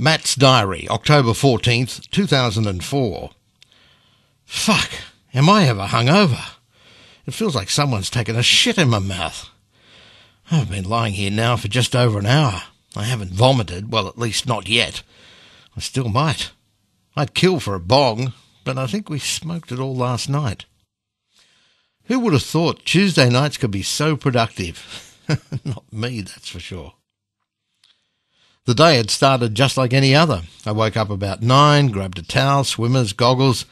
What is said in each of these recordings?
Matt's Diary, October 14th, 2004. Fuck, am I ever hungover? It feels like someone's taken a shit in my mouth. I've been lying here now for just over an hour. I haven't vomited, well, at least not yet. I still might. I'd kill for a bong, but I think we smoked it all last night. Who would have thought Tuesday nights could be so productive? Not me, that's for sure. The day had started just like any other. I woke up about 9, grabbed a towel, swimmers, goggles,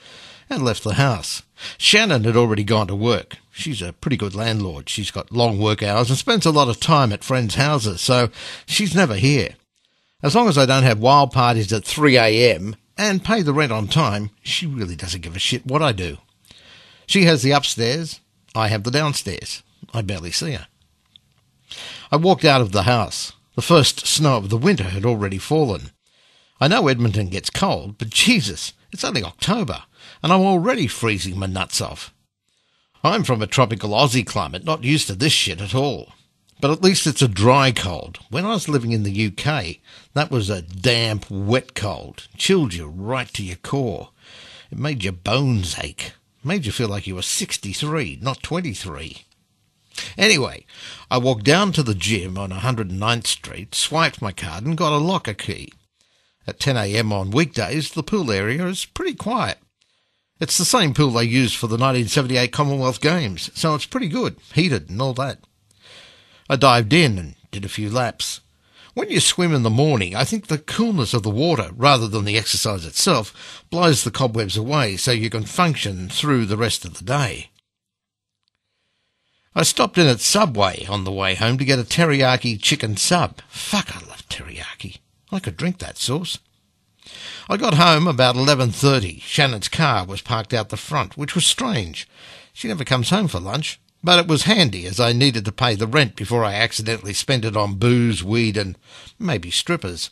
and left the house. Shannon had already gone to work. She's a pretty good landlord. She's got long work hours and spends a lot of time at friends' houses, so she's never here. As long as I don't have wild parties at 3 a.m. and pay the rent on time, she really doesn't give a shit what I do. She has the upstairs, I have the downstairs. I barely see her. I walked out of the house. The first snow of the winter had already fallen. I know Edmonton gets cold, but Jesus, it's only October, and I'm already freezing my nuts off. I'm from a tropical Aussie climate, not used to this shit at all. But at least it's a dry cold. When I was living in the UK, that was a damp, wet cold. Chilled you right to your core. It made your bones ache. Made you feel like you were 63, not 23. Anyway, I walked down to the gym on 109th Street, swiped my card and got a locker key. At 10 a.m. on weekdays, the pool area is pretty quiet. It's the same pool they used for the 1978 Commonwealth Games, so it's pretty good, heated and all that. I dived in and did a few laps. When you swim in the morning, I think the coolness of the water, rather than the exercise itself, blows the cobwebs away so you can function through the rest of the day. I stopped in at Subway on the way home to get a teriyaki chicken sub. Fuck, I love teriyaki. I could drink that sauce. I got home about 11:30. Shannon's car was parked out the front, which was strange. She never comes home for lunch, but it was handy as I needed to pay the rent before I accidentally spent it on booze, weed and maybe strippers.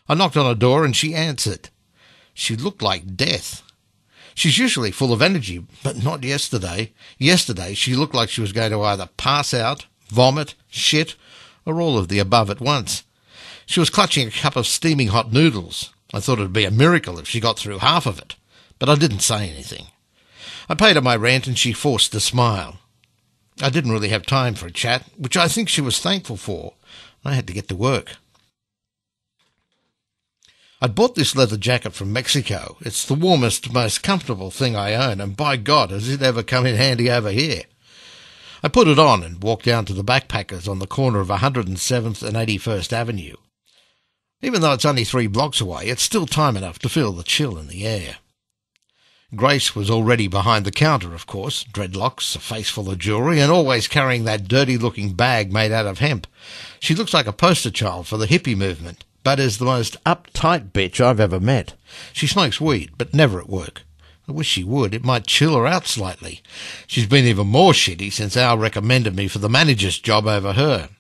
I knocked on her door and she answered. She looked like death. She's usually full of energy, but not yesterday. Yesterday she looked like she was going to either pass out, vomit, shit, or all of the above at once. She was clutching a cup of steaming hot noodles. I thought it would be a miracle if she got through half of it, but I didn't say anything. I paid her my rent and she forced a smile. I didn't really have time for a chat, which I think she was thankful for. I had to get to work. I'd bought this leather jacket from Mexico. It's the warmest, most comfortable thing I own, and by God, has it ever come in handy over here. I put it on and walked down to the Backpackers on the corner of 107th and 81st Avenue. Even though it's only 3 blocks away, it's still time enough to feel the chill in the air. Grace was already behind the counter, of course, dreadlocks, a face full of jewellery, and always carrying that dirty-looking bag made out of hemp. She looks like a poster child for the hippie movement, but is the most uptight bitch I've ever met. She smokes weed, but never at work. I wish she would. It might chill her out slightly. She's been even more shitty since Al recommended me for the manager's job over her.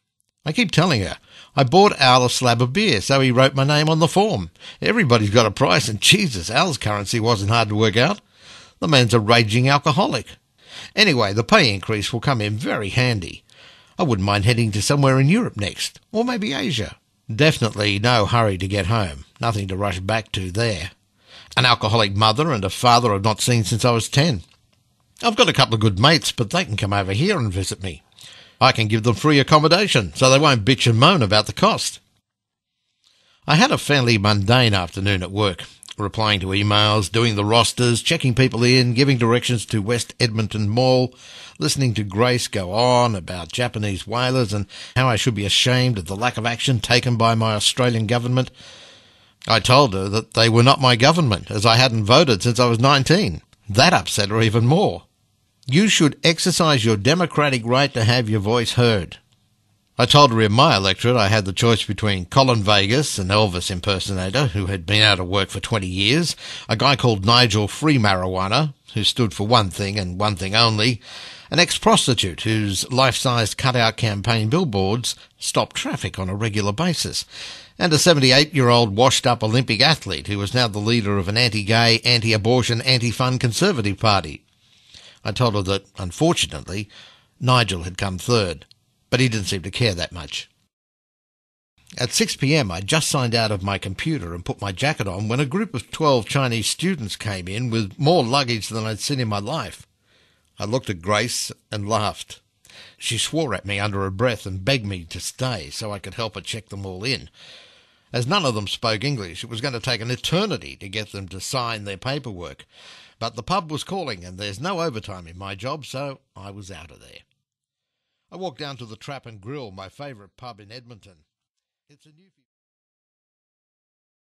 I keep telling her, I bought Al a slab of beer, so he wrote my name on the form. Everybody's got a price, and Jesus, Al's currency wasn't hard to work out. The man's a raging alcoholic. Anyway, the pay increase will come in very handy. I wouldn't mind heading to somewhere in Europe next, or maybe Asia. Definitely no hurry to get home. Nothing to rush back to there. An alcoholic mother and a father I've not seen since I was 10. I've got a couple of good mates, but they can come over here and visit me. I can give them free accommodation, so they won't bitch and moan about the cost. I had a fairly mundane afternoon at work, replying to emails, doing the rosters, checking people in, giving directions to West Edmonton Mall, listening to Grace go on about Japanese whalers and how I should be ashamed of the lack of action taken by my Australian government. I told her that they were not my government, as I hadn't voted since I was 19. That upset her even more. You should exercise your democratic right to have your voice heard. I told her in my electorate I had the choice between Colin Vegas, an Elvis impersonator who had been out of work for 20 years, a guy called Nigel Free Marijuana, who stood for one thing and one thing only, an ex-prostitute whose life-sized cutout campaign billboards stopped traffic on a regular basis, and a 78-year-old washed-up Olympic athlete who was now the leader of an anti-gay, anti-abortion, anti-fun Conservative Party. I told her that, unfortunately, Nigel had come third, but he didn't seem to care that much. At 6 p.m, I'd just signed out of my computer and put my jacket on when a group of 12 Chinese students came in with more luggage than I'd seen in my life. I looked at Grace and laughed. She swore at me under her breath and begged me to stay so I could help her check them all in. As none of them spoke English, it was going to take an eternity to get them to sign their paperwork. But the pub was calling and there's no overtime in my job, so I was out of there. I walked down to the Trap and Grill, my favourite pub in Edmonton. It's a new